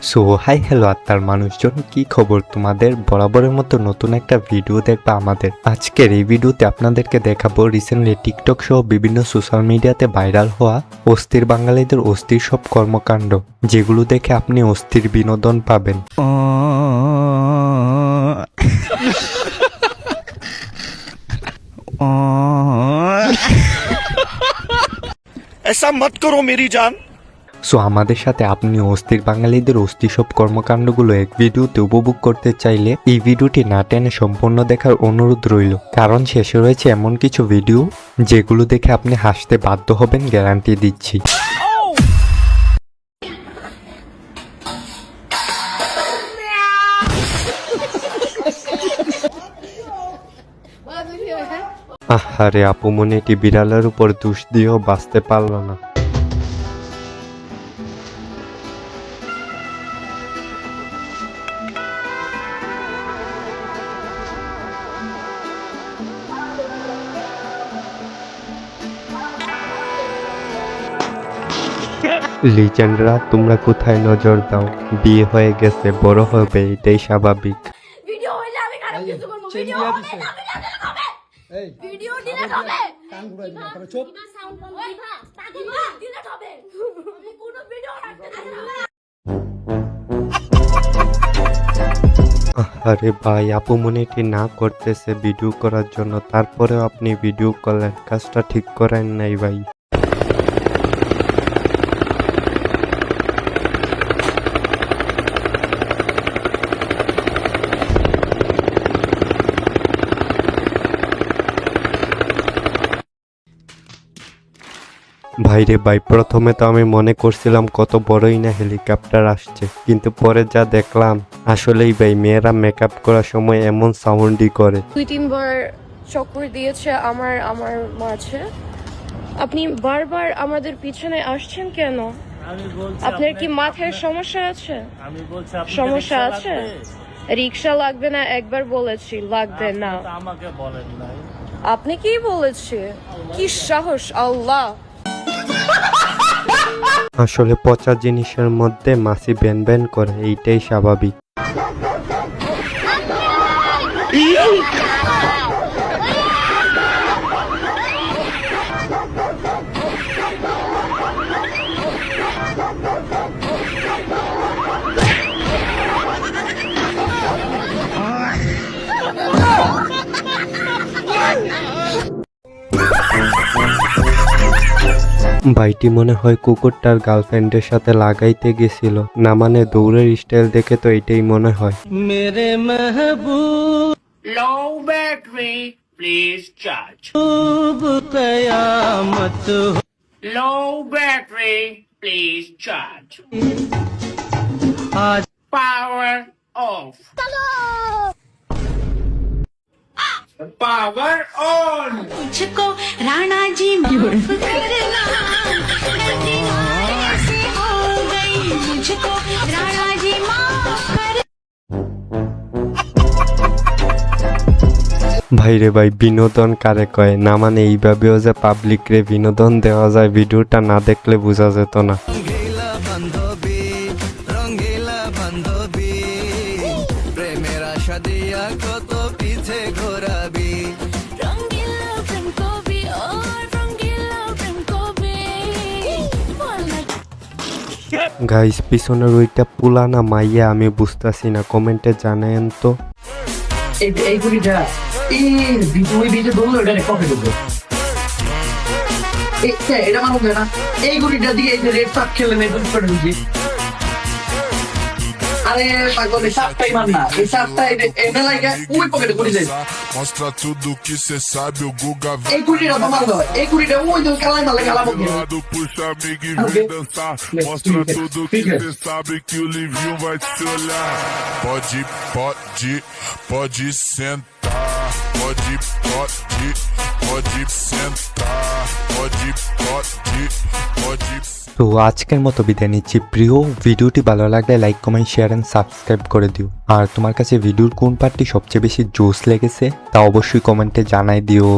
So hi hello আত্মার মানুষজন, কি খবর তোমাদের? বরাবরের মতো নতুন একটা ভিডিও দেখবা আমাদের। আজকের এই ভিডিওতে আপনাদেরকে দেখাবো রিসেন্টলি টিকটক সহ বিভিন্ন সোশ্যাল মিডিয়াতে ভাইরাল হওয়া অস্থির বাঙালিদের অস্থির সব কর্মকাণ্ড, যেগুলো দেখে আপনি অস্থির বিনোদন পাবেন। ऐसा मत करो मेरी जान। সো আমাদের সাথে আপনি অস্থির বাঙালিদের অস্থির সব কর্মকাণ্ডগুলো এক ভিডিওতে উপভোগ করতে চাইলে এই ভিডিওটি না টেনে সম্পূর্ণ দেখার অনুরোধ রইল, কারণ শেষে রয়েছে এমন কিছু ভিডিও যেগুলো দেখে আপনি হাসতে বাধ্য হবেন, গ্যারান্টি দিচ্ছি। আহারে আপু মনেটি বিড়ালের উপর দোষ দিয়েও বাঁচতে পারল না। লিজেন্ডরা তোমরা কোথায় নজর দাও? বিয়ে হয়ে গেছে, বড় হবে, এটাই স্বাভাবিক। ভিডিও হইলে আমি খারাপ কিছু করব। ভিডিও হবে না, এই ভিডিও ডিলিট হবে। কান ঘুরাই দিবা, তাহলে চুপ। সাউন্ড বন্ধ দিবা, তাকে ডিলিট হবে। আমি কোনো ভিডিও রাখতে দেব না। আরে ভাই, আপু মনেটি না করতেছে ভিডিও করার জন্য, তারপরেও আপনি ভিডিও করলেন, কাজটা ঠিক করেন নাই ভাই। ভাইরে ভাই, প্রথমে তো আমি মনে করছিলাম কত বড়ই না হেলিকপ্টার আসছে, কিন্তু পরে যা দেখলাম আসলেই ভাই মেয়েরা মেকআপ করার সময় এমন সাউন্ডই করে। 2-3 বার চক্কর দিয়েছে আমার মাঝে। আপনি বারবার আমাদের পিছনে আসছেন কেন? আপনার কি মাথায় সমস্যা আছে? সমস্যা আছে? রিক্সা লাগবে না, একবার বলেছি লাগবে না। আমাকে বলেন নাই। আপনি কি বলেছে? কি সাহস! আল্লাহ, আসলে পচা জিনিসের মধ্যে মাছি ব্যান ব্যান করে, এইটাই স্বাভাবিক। ভাইটি মনে হয় কুকুরটার গার্লফ্রেন্ডের সাথে লাগাইতে গেছিল, না মানে দৌড়ের স্টাইল দেখে তো এটাই মনে হয়। मेरे महबूब Low battery, please charge. Qayamat Low battery, please charge. आज Power off. Power on. मुझको राणा जी माफ करना, ऐसे हो गई मुझको राणा जी माफ कर। ভাইরে ভাই, বিনোদন কারে কয়? না মানে এইভাবেও যে পাবলিক রে বিনোদন দেওয়া যায়, ভিডিওটা না দেখলে বোঝা যেত না। রঙ্গিলা বান্ধবী প্রেমের আশা দিয়া কত পিছে ঘোরাবি। रंगीला प्रेम को भी और रंगीला प्रेम को भी बोलना। গাইস, পিছনের ওইটা পুলা না মাইয়া আমি বুঝতাছি না, কমেন্টে জানায়েন তো। এই গুলিটা ওই বিটে ধরলো, এটা কপি করবো। এটা মানুষ না, এই গুলিটা দিয়ে এই যে রেড সাপ খেলে নেই করে দিচ্ছি। আরে পাগল, এই সাপটাই মান না, এই সাপটা এনে লাগে ওই পকেটে গুলি যায়। Mostra tudo que cê sabe, o Guga এই গুলিটা তো মারলো, এই গুলিটা ওই যে কালাই মারলে কালা do পকেটে। lado, puxa amigo e vem dançar. Mostra tudo que cê sabe, que o Livinho vai te olhar. Pode sentar. Pode sentar. Pode. তো আজকের মতো বিদায় নিচ্ছি। প্রিয়, ভিডিওটি ভালো লাগলে like, comment, share and subscribe করে দিও। আর তোমার কাছে ভিডিওর কোন পার্টটি সবচেয়ে বেশি জোশ লেগেছে তা অবশ্যই কমেন্টে জানাই দিও।